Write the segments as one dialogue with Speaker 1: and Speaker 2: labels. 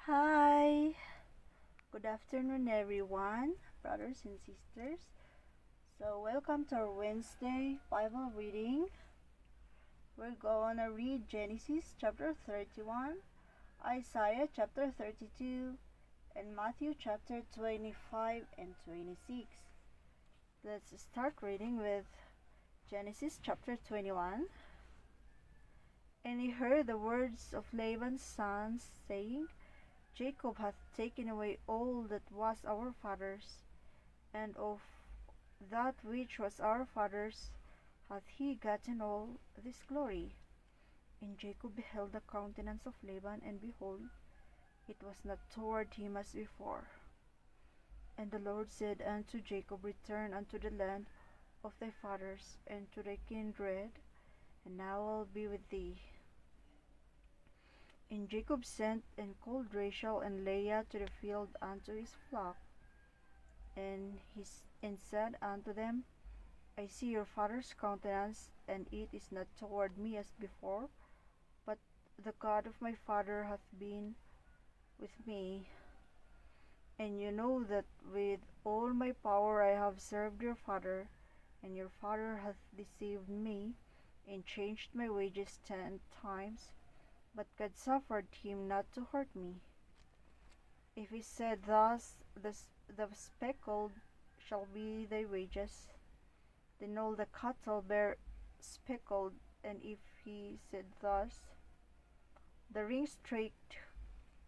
Speaker 1: Hi, good afternoon, everyone, brothers and sisters. So, welcome to our Wednesday Bible reading. We're gonna read Genesis chapter 31, Isaiah chapter 32, and Matthew chapter 25 and 26. Let's start reading with Genesis chapter 21. And he heard the words of Laban's sons, saying, Jacob hath taken away all that was our father's, and of that which was our father's hath he gotten all this glory. And Jacob beheld the countenance of Laban, and behold, it was not toward him as before. And the Lord said unto Jacob, Return unto the land of thy fathers, and to thy kindred, and now I will be with thee. And Jacob sent and called Rachel and Leah to the field unto his flock, and said unto them, I see your father's countenance, and it is not toward me as before, but the God of my father hath been with me. And you know that with all my power I have served your father, and your father hath deceived me, and changed my wages 10 times, but God suffered him not to hurt me. If he said thus, the speckled shall be thy wages, then all the cattle bear speckled, and if he said thus, the ring-streaked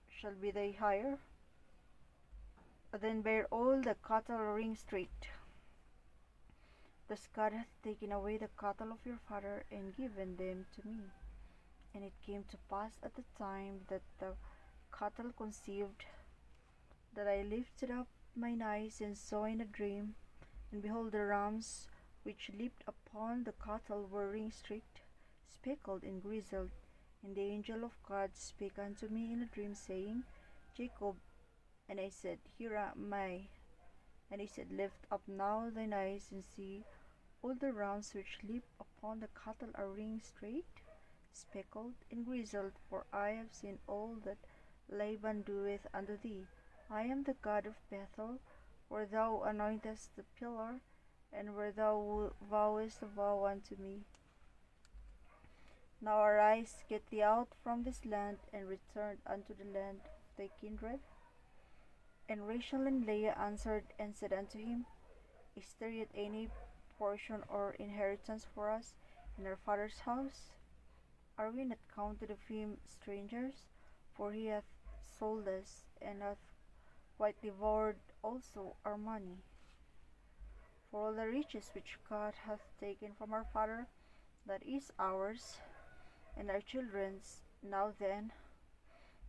Speaker 1: shall be thy hire, then bear all the cattle ring-streaked. Thus God hath taken away the cattle of your father, and given them to me. And it came to pass at the time that the cattle conceived, that I lifted up mine eyes and saw in a dream, and behold, the rams which leaped upon the cattle were ring-streaked, speckled, and grizzled. And the angel of God spake unto me in a dream, saying, Jacob. And I said, Here am I. And he said, Lift up now thine eyes, and see, all the rams which leap upon the cattle are ring-streaked, speckled, and grizzled, for I have seen all that Laban doeth unto thee. I am the God of Bethel, where thou anointest the pillar, and where thou vowest a vow unto me. Now arise, get thee out from this land, and return unto the land of thy kindred. And Rachel and Leah answered and said unto him, Is there yet any portion or inheritance for us in our father's house? Are we not counted of him strangers? For he hath sold us, and hath quite devoured also our money. For all the riches which God hath taken from our father, that is ours, and our children's. Now then,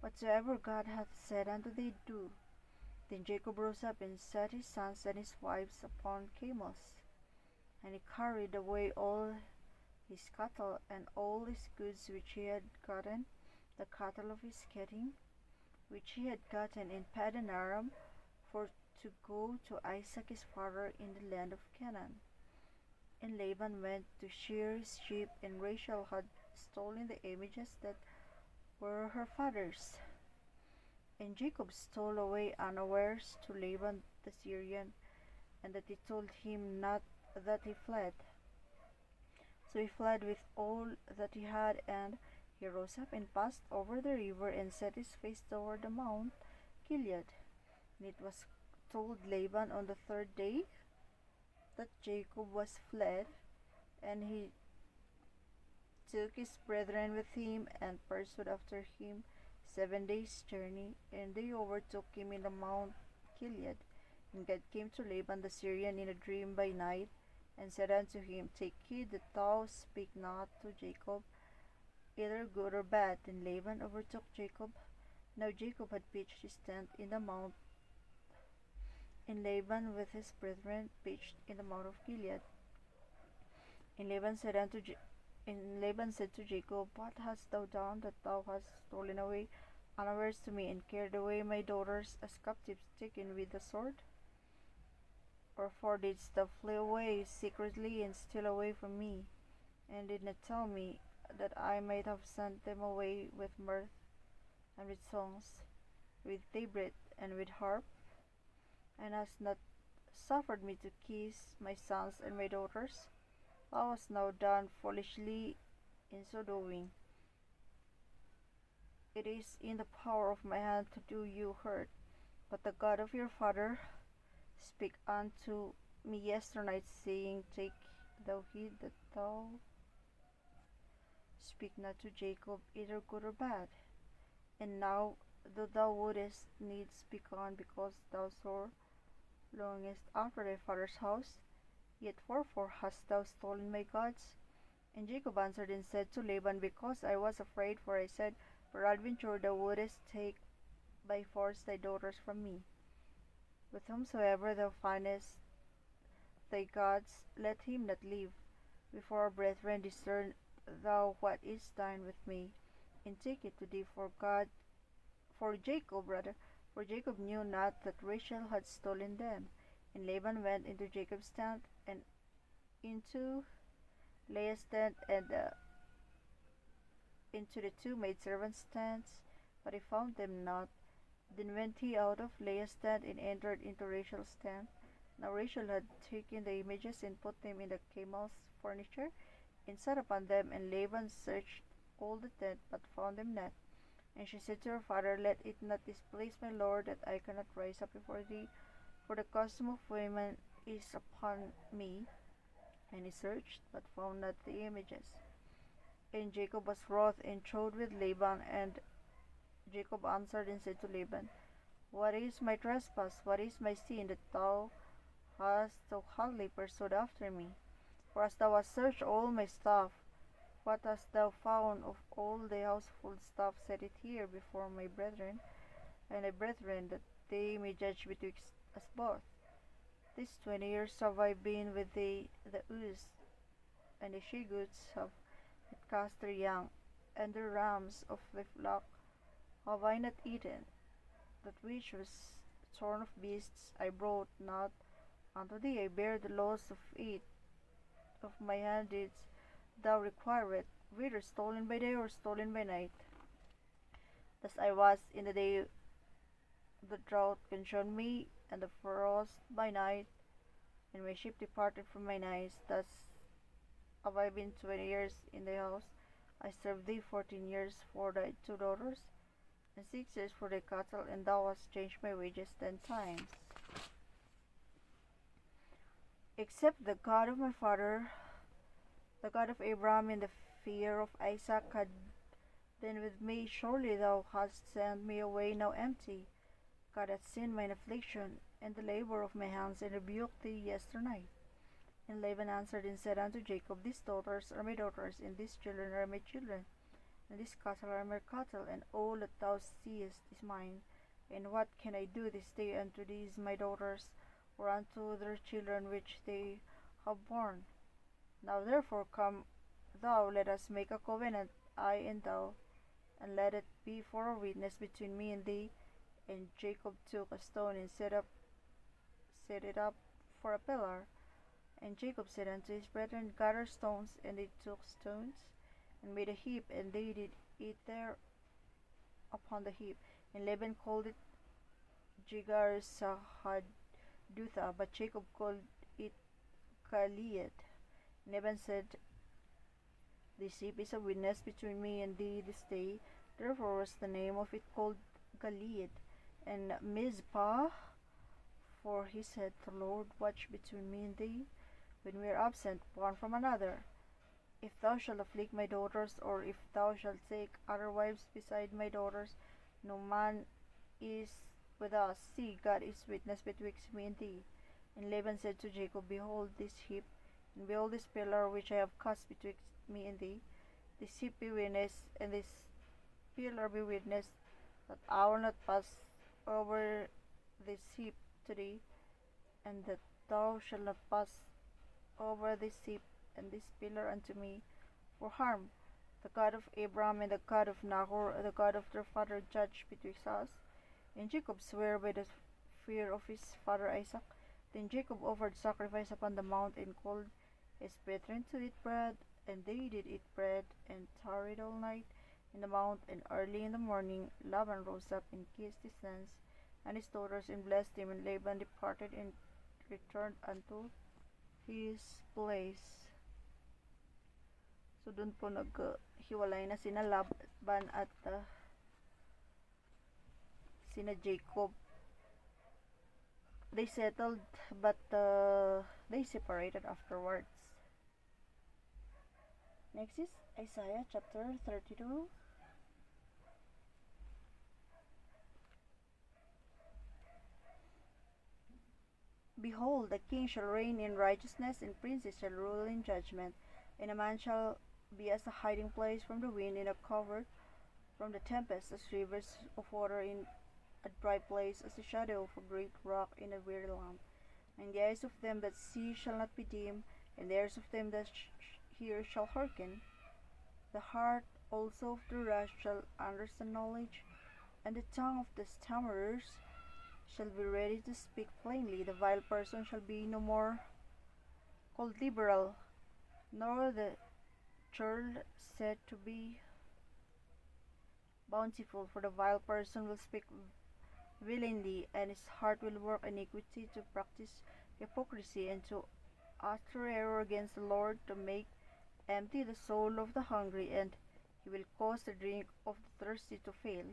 Speaker 1: whatsoever God hath said unto thee, do. Then Jacob rose up and set his sons and his wives upon camels, and he carried away all his cattle and all his goods which he had gotten, the cattle of his getting, which he had gotten in Paddan Aram, for to go to Isaac his father in the land of Canaan. And Laban went to shear his sheep, and Rachel had stolen the images that were her father's. And Jacob stole away unawares to Laban the Syrian, and that he told him not that he fled. So he fled with all that he had, and he rose up and passed over the river, and set his face toward the Mount Gilead. And it was told Laban on the 3rd day that Jacob was fled, and he took his brethren with him, and pursued after him 7 days' journey, and they overtook him in the Mount Gilead. And God came to Laban the Syrian in a dream by night, and said unto him, Take heed that thou speak not to Jacob either good or bad. And Laban overtook Jacob. Now Jacob had pitched his tent in the mount, and Laban with his brethren pitched in the mount of Gilead. And Laban said to Jacob, What hast thou done, that thou hast stolen away unawares to me, and carried away my daughters as captives taken with the sword? Wherefore didst thou flee away secretly, and steal away from me, and did not tell me, that I might have sent them away with mirth and with songs, with tabret and with harp, and hast not suffered me to kiss my sons and my daughters, thou hast now done foolishly in so doing. It is in the power of my hand to do you hurt. But the God of your father spake unto me yesternight, saying, Take thou heed that thou speak not to Jacob either good or bad. And now, though thou wouldest needs be gone, because thou sore longest after thy father's house, yet wherefore hast thou stolen my gods? And Jacob answered and said to Laban, Because I was afraid, for I said, Peradventure thou wouldest take by force thy daughters from me. With whomsoever thou findest thy gods, let him not live. Before our brethren discern thou what is thine with me, and take it to thee for Jacob rather, for Jacob knew not that Rachel had stolen them. And Laban went into Jacob's tent, and into Leah's tent, and into the two maidservants' tents, but he found them not. Then went he out of Leah's tent, and entered into Rachel's tent. Now Rachel had taken the images, and put them in the camel's furniture, and sat upon them. And Laban searched all the tent, but found them not. And she said to her father, Let it not displease my lord, that I cannot rise up before thee, for the custom of women is upon me. And he searched, but found not the images. And Jacob was wroth and chode with Laban. And Jacob answered and said to Laban, What is my trespass? What is my sin, that thou hast so hotly pursued after me? For as thou hast searched all my stuff, what hast thou found of all the household stuff? Set it here before my brethren and thy brethren, that they may judge betwixt us both. These 20 years have I been with thee. The ewes and the she goats have cast their young, and the rams of the flock have I not eaten. That which was torn of beasts I brought not unto thee. I bear the loss of it. Of my hand didst thou require it, whether stolen by day or stolen by night. Thus I was in the day the drought consumed me, and the frost by night, and my sheep departed from mine eyes. Thus have I been 20 years in thy house. I served thee 14 years for thy two daughters, and 6 years for thy cattle, and thou hast changed my wages 10 times. Except the God of my father, the God of Abraham, and the fear of Isaac had been with me, surely thou hast sent me away now empty. God hath seen mine affliction, and the labor of my hands, and rebuked thee yesternight. And Laban answered and said unto Jacob, These daughters are my daughters, and these children are my children, and these cattle are my cattle, and all that thou seest is mine. And what can I do this day unto these my daughters, or unto their children which they have borne? Now therefore come thou, let us make a covenant, I and thou, and let it be for a witness between me and thee. And Jacob took a stone and set it up for a pillar. And Jacob said unto his brethren, Gather stones. And they took stones, and made a heap, and they did eat there upon the heap. And Laban called it Jegar Sahadutha, but Jacob called it Gilead. Laban said, This heap is a witness between me and thee this day. Therefore was the name of it called Gilead. And Mizpah, for he said, The Lord watch between me and thee, when we are absent one from another. If thou shalt afflict my daughters, or if thou shalt take other wives beside my daughters, no man is with us. See, God is witness betwixt me and thee. And Laban said to Jacob, Behold this heap, and behold this pillar which I have cast betwixt me and thee. This heap be witness, and this pillar be witness, that I will not pass over this heap to thee, and that thou shalt not pass over this heap and this pillar unto me for harm. The God of Abraham and the God of Nahor, the God of their father, judge betwixt us. And Jacob sware by the fear of his father Isaac. Then Jacob offered sacrifice upon the mount, and called his brethren to eat bread. And they did eat bread, and tarried all night. in the mount, and early in the morning Laban rose up and kissed his sons and his daughters and blessed him, and Laban departed and returned unto his place. So doon po naghiwalay na sina Laban at sina Jacob. They settled, but they separated afterwards. Next is Isaiah chapter 32. Behold, the king shall reign in righteousness, and princes shall rule in judgment. And a man shall be as a hiding place from the wind, and a covert from the tempest, as rivers of water in a dry place, as the shadow of a great rock in a weary land. And the eyes of them that see shall not be dim, and the ears of them that hear shall hearken. The heart also of the rash shall understand knowledge, and the tongue of the stammerers shall be ready to speak plainly. The vile person shall be no more called liberal, nor the churl said to be bountiful, for the vile person will speak villainy, and his heart will work iniquity, to practice hypocrisy, and to utter error against the Lord, to make empty the soul of the hungry, and he will cause the drink of the thirsty to fail.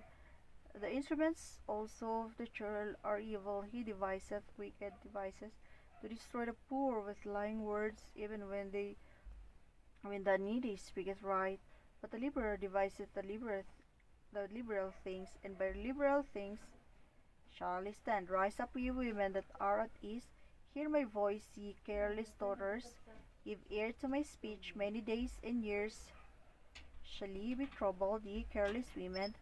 Speaker 1: The instruments also of the churl are evil. He deviseth wicked devices to destroy the poor with lying words, even when the needy speaketh right. But the liberal deviseth the liberal things, and by liberal things shall he stand. Rise up, ye women that are at ease, hear my voice, ye careless daughters. Give ear to my speech. Many days and years shall ye be troubled, ye careless women.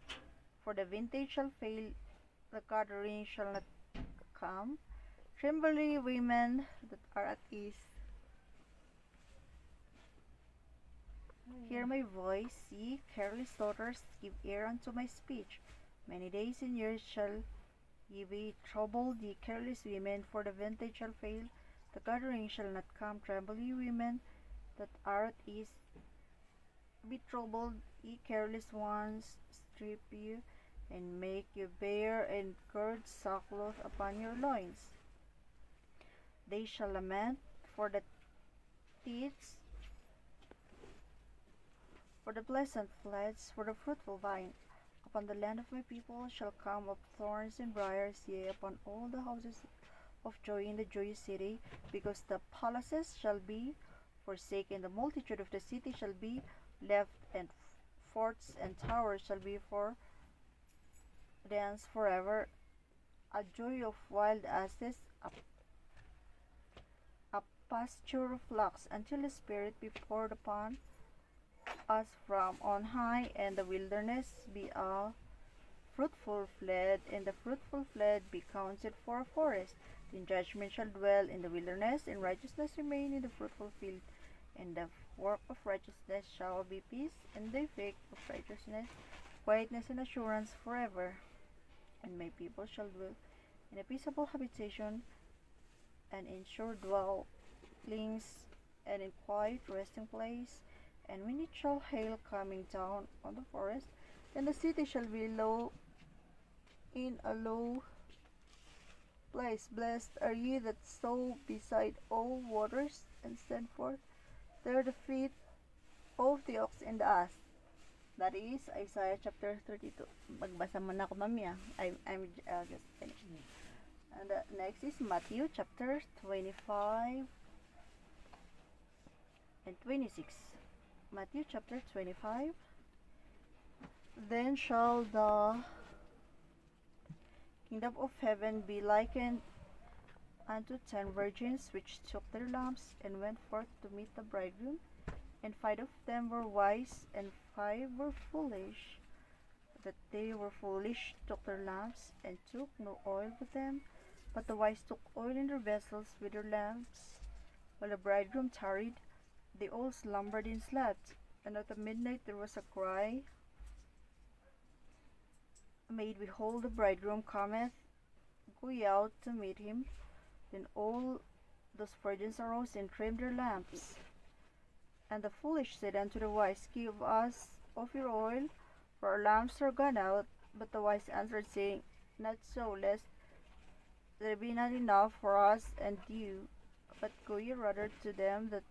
Speaker 1: For the vintage shall fail, the gathering shall not come. Tremble, ye women that are at ease. Hear my voice, ye careless daughters, give ear unto my speech. Many days and years shall ye be troubled, ye careless women, for the vintage shall fail, the gathering shall not come. Tremble, ye women that are at ease. Be troubled, ye careless ones, strip you, and make you bare, and gird sackcloth upon your loins. They shall lament for the teats, for the pleasant floods, for the fruitful vine. Upon the land of my people shall come up thorns and briars, yea, upon all the houses of joy in the joyous city, because the palaces shall be forsaken, the multitude of the city shall be left, and forts and towers shall be for dance forever. A joy of wild asses, a pasture of flocks, until the Spirit be poured upon us from on high, and the wilderness be a fruitful fled, and the fruitful fled be counted for a forest. Then judgment shall dwell in the wilderness, and righteousness remain in the fruitful field. And the work of righteousness shall be peace, and the effect of righteousness quietness and assurance forever. And my people shall dwell in a peaceable habitation, and in sure dwellings, and in quiet resting place. And when it shall hail coming down on the forest, then the city shall be low in a low place. Blessed are ye that sow beside all waters, and stand forth there the feet of the ox and the ass. That is Isaiah chapter 32. Magbasa muna ako, mami. I'm just finished. And next is Matthew chapter 25 and 26. Matthew chapter 25. Then shall the kingdom of heaven be likened unto 10 virgins, which took their lamps, and went forth to meet the bridegroom. And 5 of them were wise, and 5 were foolish. That they were foolish took their lamps, and took no oil with them. But the wise took oil in their vessels with their lamps. While the bridegroom tarried, they all slumbered and slept. And at the midnight there was a cry made, Behold, the bridegroom cometh, go ye out to meet him. Then all those virgins arose and trimmed their lamps. And the foolish said unto the wise, Give us of your oil, for our lamps are gone out. But the wise answered, saying, Not so, lest there be not enough for us and you, but go ye rather to them that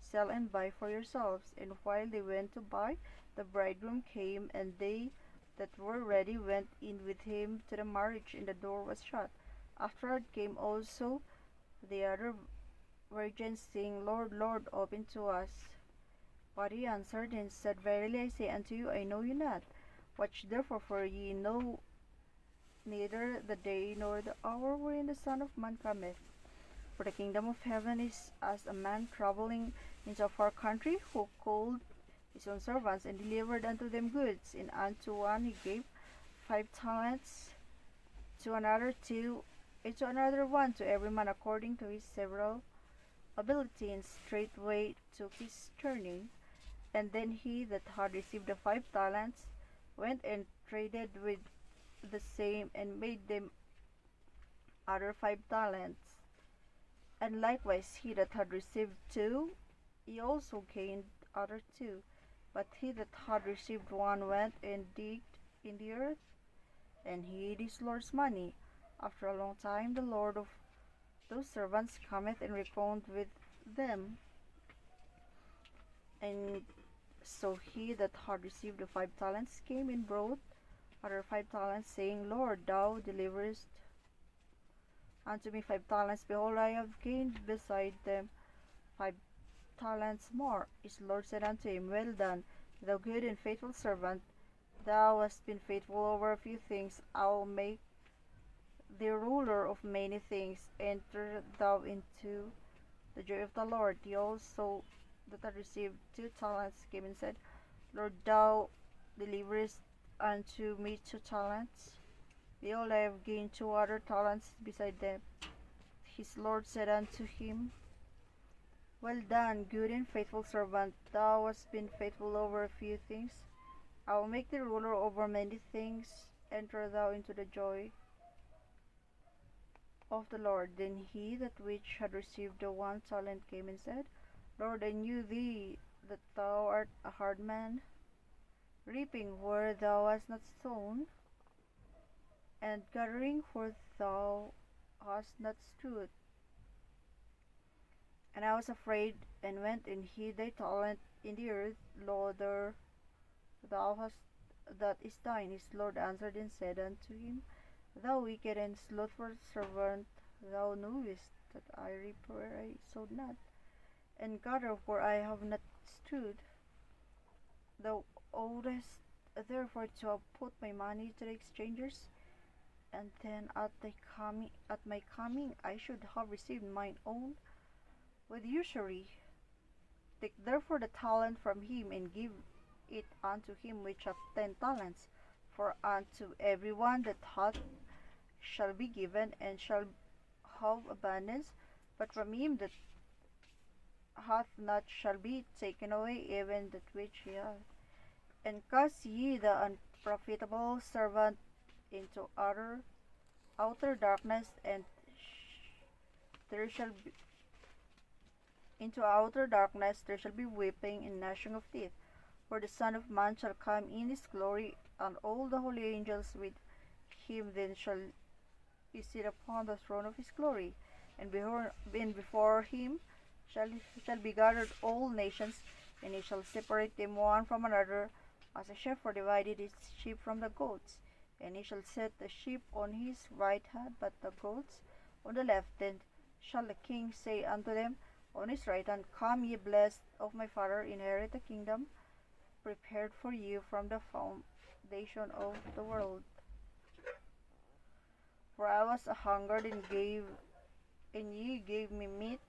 Speaker 1: sell and buy for yourselves. And while they went to buy, the bridegroom came, and they that were ready went in with him to the marriage, and the door was shut. Afterward came also the other virgins, saying, Lord, Lord, open to us. But he answered and said, Verily I say unto you, I know you not. Watch therefore, for ye know neither the day nor the hour wherein the Son of Man cometh. For the kingdom of heaven is as a man travelling into a far country, who called his own servants, and delivered unto them goods. And unto one he gave 5 talents, to another 2, and to another 1, to every man according to his several ability. And straightway took his journey. And then he that had received the 5 talents went and traded with the same, and made them other 5 talents. And likewise he that had received 2, he also gained other 2. But he that had received 1 went and digged in the earth, and hid his Lord's money. After a long time the Lord of those servants cometh and reckoneth with them. And so he that had received the 5 talents came and brought other 5 talents, saying, Lord, thou deliverest unto me 5 talents. Behold, I have gained beside them 5 talents more. His Lord said unto him, Well done, thou good and faithful servant. Thou hast been faithful over a few things. I will make thee ruler of many things. Enter thou into the joy of the Lord. He also that had received 2 talents came and said, Lord, thou deliverest unto me 2 talents. Behold, I have gained 2 other talents beside them. His Lord said unto him, Well done, good and faithful servant. Thou hast been faithful over a few things. I will make thee ruler over many things. Enter thou into the joy of the Lord. Then he that which had received the 1 talent came and said, Lord, I knew thee that thou art a hard man, reaping where thou hast not sown, and gathering where thou hast not strewed. And I was afraid, and went and hid thy talent in the earth. Lo, there thou hast that is thine. His Lord answered and said unto him, Thou wicked and slothful servant, thou knewest that I reap where I sowed not, and gather where I have not strewed. Thou oughtest therefore to have put my money to the exchangers, and then at my coming I should have received mine own with usury. Take therefore the talent from him, and give it unto him which hath 10 talents. For unto every one that hath shall be given, and shall have abundance, but from him that hath not shall be taken away even that which he hath. And cast ye the unprofitable servant into outer darkness, and there shall be weeping and gnashing of teeth. For the Son of Man shall come in his glory, and all the holy angels with him. Then shall he sit upon the throne of his glory, and before him shall be gathered all nations, and he shall separate them one from another, as a shepherd divided his sheep from the goats. And he shall set the sheep on his right hand, but the goats on the left. Then shall the king say unto them on his right hand, Come, ye blessed of my Father, inherit the kingdom prepared for you from the foundation of the world. For I was hungered, and ye gave me meat.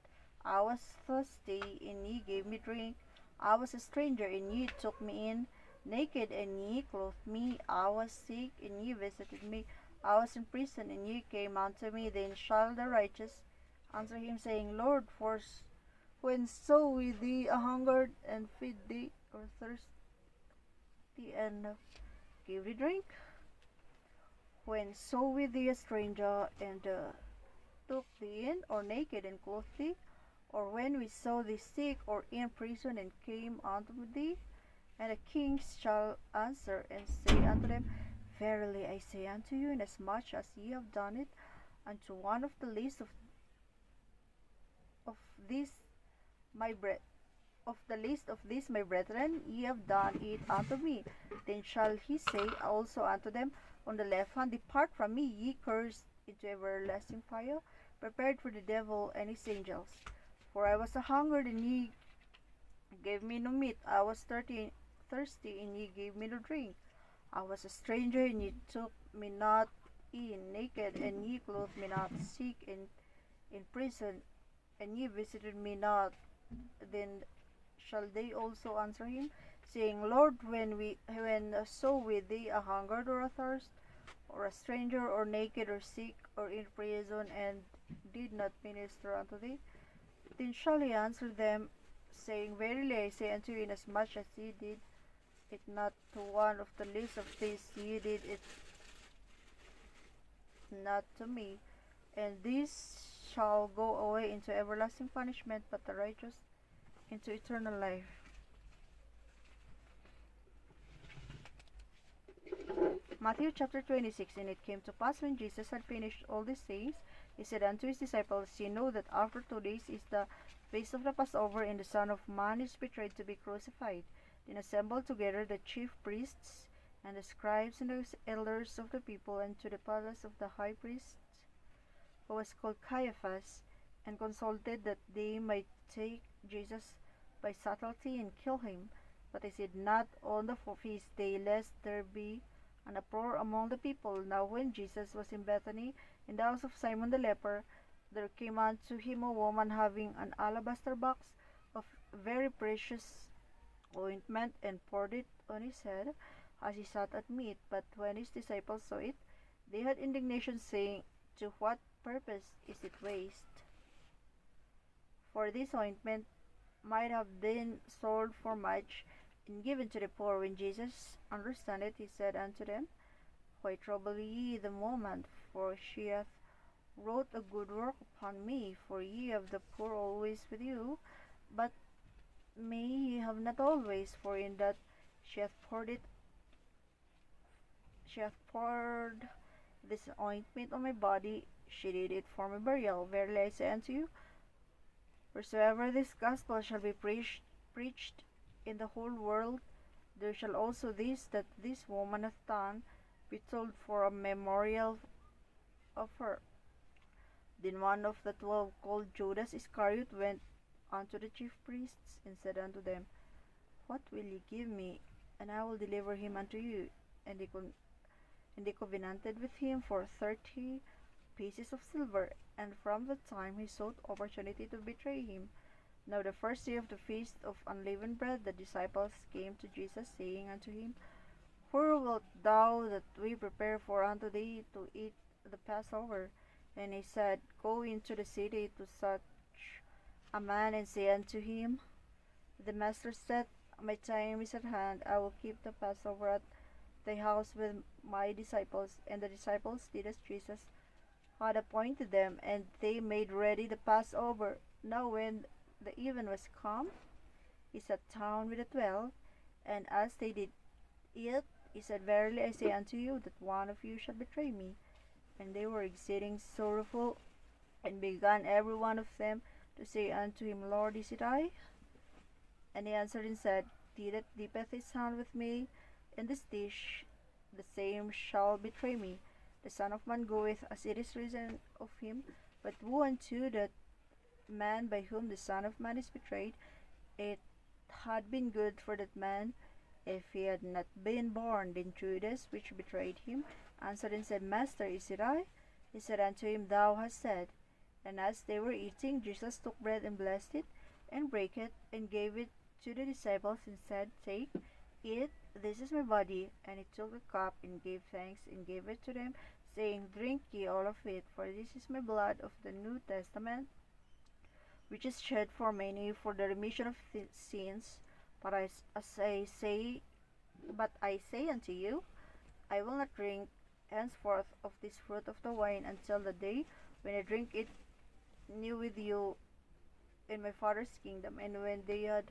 Speaker 1: I was thirsty, and ye gave me drink. I was a stranger, and ye took me in. Naked, and ye clothed me. I was sick, and ye visited me. I was in prison, and ye came unto me. Then shall the righteous answer him, saying, Lord, when saw we thee a hungered, and feed thee, or thirsty, and give thee drink? When saw we thee a stranger, and took thee in, or naked, and clothed thee? Or when we saw thee sick, or in prison, and came unto thee? And the kings shall answer and say unto them, Verily I say unto you, inasmuch as ye have done it unto one of the least of these my bre- of the least of these my brethren, ye have done it unto me. Then shall he say also unto them on the left hand, Depart from me, ye cursed, into everlasting fire, prepared for the devil and his angels. For I was a hungered, and ye gave me no meat. I was thirsty, and ye gave me no drink. I was a stranger, and ye took me not in, naked, and ye clothed me not, sick, and in prison, and ye visited me not. Then shall they also answer him, saying, Lord, when saw we thee a hungered or athirst, or a stranger, or naked, or sick, or in prison, and did not minister unto thee? Then shall he answer them, saying, Verily I say unto you, inasmuch as ye did it not to one of the least of these, ye did it not to me. And these shall go away into everlasting punishment, but the righteous into eternal life. Matthew chapter 26. And it came to pass, when Jesus had finished all these things, he said unto his disciples, Ye know that after 2 days is the feast of the Passover, and the Son of Man is betrayed to be crucified. Then assembled together the chief priests and the scribes and the elders of the people unto the palace of the high priest, who was called Caiaphas, and consulted that they might take Jesus by subtlety and kill him. But they said not on the feast day, lest there be an uproar among the people. Now when Jesus was in Bethany, in the house of Simon the leper, there came unto him a woman having an alabaster box of very precious ointment, and poured it on his head as he sat at meat. But when his disciples saw it, they had indignation, saying, To what purpose is it waste? For this ointment might have been sold for much, and given to the poor. When Jesus understood it, he said unto them, Why trouble ye the woman? For she hath wrought a good work upon me. For ye have the poor always with you, but me ye have not always. For in that she hath poured this ointment on my body, she did it for my burial. Verily I say unto you, wheresoever this gospel shall be preached in the whole world, there shall also this that this woman hath done be told for a memorial of her. Then one of the 12, called Judas Iscariot, went unto the chief priests, and said unto them, What will ye give me, and I will deliver him unto you? And they covenanted with him for 30 pieces of silver. And from that time he sought opportunity to betray him. Now the first day of the feast of unleavened bread, the disciples came to Jesus, saying unto him, Where wilt thou that we prepare for unto thee to eat the Passover? And he said, Go into the city to such a man, and say unto him, The master said, My time is at hand, I will keep the Passover at thy house with my disciples. And the disciples did as Jesus had appointed them, and they made ready the Passover. Now when the even was come, he sat down with the 12, and as they did eat, he said, Verily I say unto you, that one of you shall betray me. And they were exceeding sorrowful, and began every one of them to say unto him, Lord, is it I? And he answered and said, He that dippeth his hand with me in this dish, the same shall betray me. The Son of Man goeth as it is written of him, but woe unto that man by whom the Son of Man is betrayed. It had been good for that man if he had not been born. Then Judas, which betrayed him, answered and said, Master, is it I? He said unto him, Thou hast said. And as they were eating, Jesus took bread and blessed it, and brake it, and gave it to the disciples, and said, Take, eat, this is my body. And he took the cup, and gave thanks, and gave it to them, saying, Drink ye all of it, for this is my blood of the New Testament, which is shed for many for the remission of sins. But but I say unto you, I will not drink henceforth of this fruit of the vine until the day when I drink it new with you in my Father's kingdom. And when they had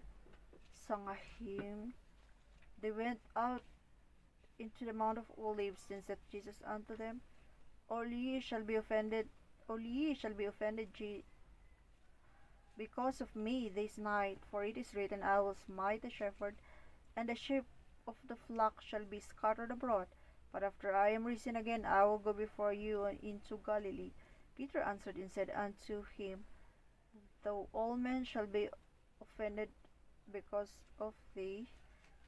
Speaker 1: sung a hymn, They went out into the Mount of Olives. Then said Jesus unto them, All ye shall be offended, because of me this night. For it is written, I will smite the shepherd, and the sheep of the flock shall be scattered abroad. But after I am risen again, I will go before you into Galilee. Peter answered and said unto him, Though all men shall be offended because of thee,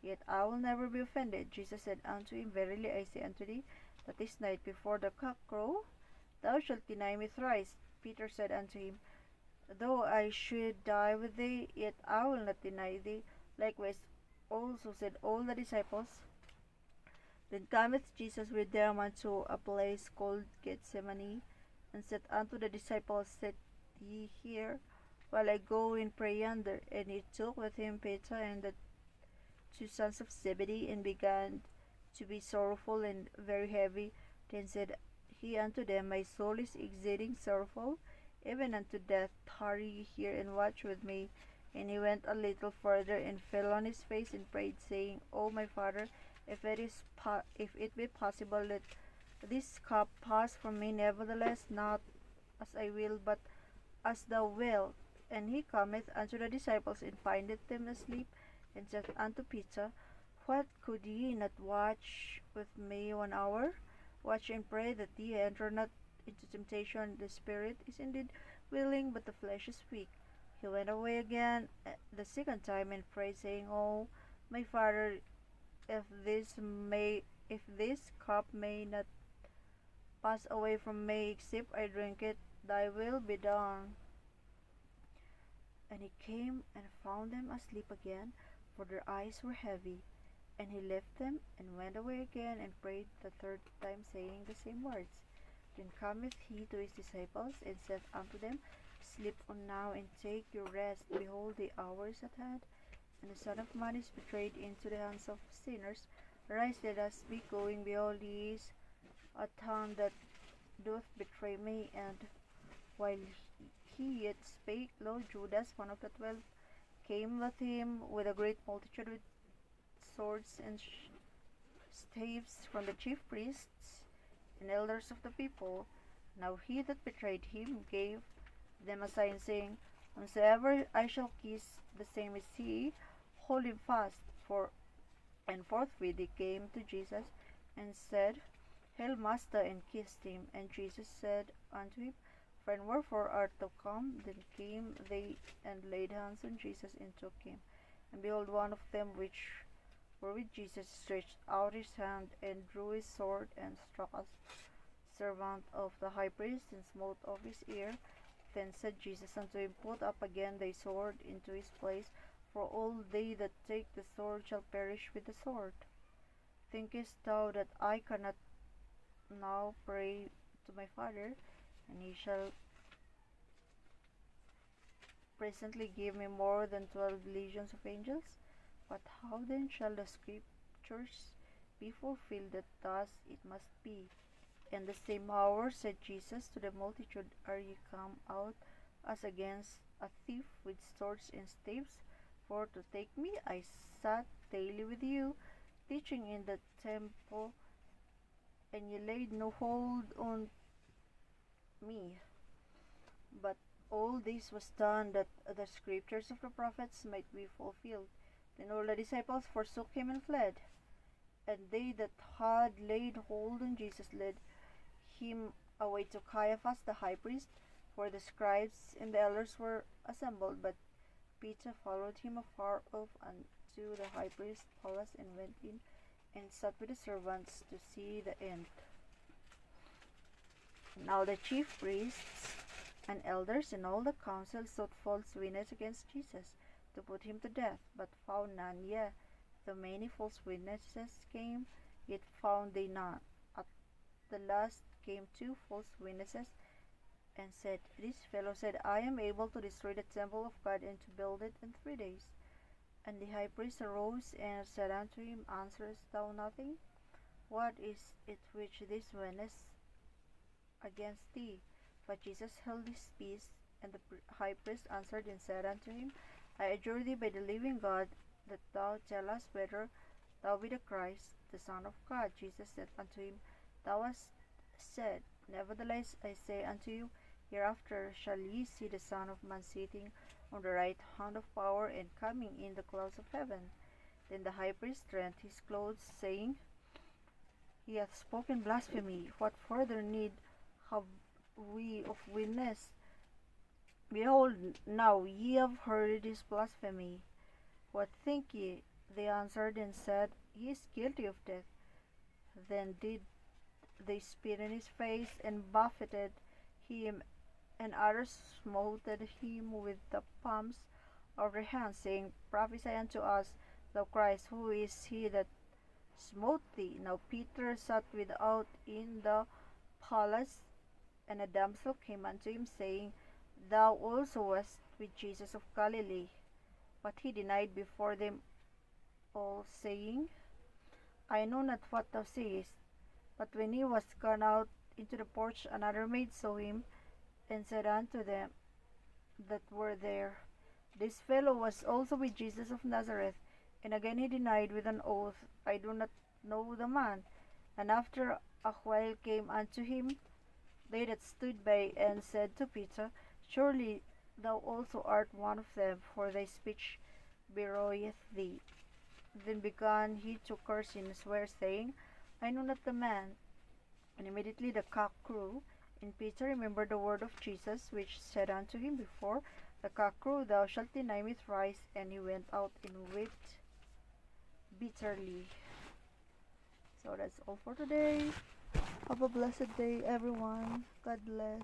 Speaker 1: yet I will never be offended. Jesus said unto him, Verily I say unto thee, that this night before the cock crow, thou shalt deny me thrice. Peter said unto him, Though I should die with thee, yet I will not deny thee. Likewise also said all the disciples. Then cometh Jesus with them unto a place called Gethsemane, and said unto the disciples, Sit ye here, while I go and pray yonder. And he took with him Peter and the two sons of Zebedee, and began to be sorrowful and very heavy. Then said he unto them, My soul is exceeding sorrowful, even unto death. Tarry ye here, and watch with me. And he went a little further, and fell on his face, and prayed, saying, O my Father, if it be possible, let this cup pass from me. Nevertheless, not as I will, but as thou wilt. And he cometh unto the disciples, and findeth them asleep, and said unto Peter, What, could ye not watch with me 1 hour? Watch and pray that ye enter not into temptation. The spirit is indeed willing, but the flesh is weak. He went away again the second time, and prayed, saying, O my Father, if this cup may not pass away from me, except I drink it, thy will be done. And he came and found them asleep again, for their eyes were heavy. And he left them, and went away again, and prayed the third time, saying the same words. Then cometh he to his disciples, and saith unto them, Sleep on now, and take your rest. Behold, the hour is at hand, and the Son of Man is betrayed into the hands of sinners. Rise, let us be going. Behold, he is at hand that doth betray me. And while he yet spake, lo, Judas, one of the 12, came with him, with a great multitude, with swords and staves, from the chief priests and elders of the people. Now he that betrayed him gave them a sign, saying, Whomsoever I shall kiss, the same is he. Hold him fast. And forthwith they came to Jesus, and said, Hail, Master, and kissed him. And Jesus said unto him, Friend, wherefore art thou come? Then came they, and laid hands on Jesus, and took him. And behold, one of them which were with Jesus stretched out his hand, and drew his sword, and struck a servant of the high priest, and smote off his ear. Then said Jesus unto him, Put up again thy sword into his place, for all they that take the sword shall perish with the sword. Thinkest thou that I cannot now pray to my Father, and he shall presently give me more than 12 legions of angels? But how then shall the scriptures be fulfilled that thus it must be? In the same hour said Jesus to the multitude, Are ye come out as against a thief with swords and staves, for to take me? I sat daily with you, teaching in the temple, and ye laid no hold on me. But all this was done, that the scriptures of the prophets might be fulfilled. Then all the disciples forsook him and fled. And they that had laid hold on Jesus led him away to Caiaphas the high priest, for the scribes and the elders were assembled. But Peter followed him afar off unto the high priest's palace, and went in, and sat with the servants to see the end. Now the chief priests and elders and all the council sought false witnesses against Jesus, to put him to death, but found none. Yea, though many false witnesses came, yet found they none. At the last came 2 false witnesses, and said, This fellow said, I am able to destroy the temple of God, and to build it in 3 days. And the high priest arose and said unto him, Answerest thou nothing? What is it which this witness against thee? But Jesus held his peace. And the high priest answered and said unto him, I adjure thee by the living God, that thou tell us whether thou be the Christ, the Son of God. Jesus said unto him, Thou hast said, Nevertheless I say unto you, hereafter shall ye see the Son of Man sitting on the right hand of power, and coming in the clouds of heaven. Then the high priest rent his clothes, saying, He hath spoken blasphemy. What further need have we of witness? Behold, now ye have heard his blasphemy. What think ye? They answered and said, He is guilty of death. Then did they spit in his face, and buffeted him, and others smote him with the palms of their hands, saying, Prophesy unto us, thou Christ, who is he that smote thee? Now Peter sat without in the palace, and a damsel came unto him, saying, Thou also wast with Jesus of Galilee. But he denied before them all, saying, I know not what thou sayest. But when he was gone out into the porch, another maid saw him, and said unto them that were there, This fellow was also with Jesus of Nazareth. And again he denied with an oath, I do not know the man. And after a while came unto him they that stood by, and said to Peter, Surely thou also art one of them, for thy speech bewrayeth thee. Then began he to curse and swear, saying, I know not the man. And immediately the cock crew. And Peter remembered the word of Jesus, which said unto him before, The cock crew, thou shalt deny me thrice. And he went out and wept bitterly. So that's all for today. Have a blessed day, everyone. God bless.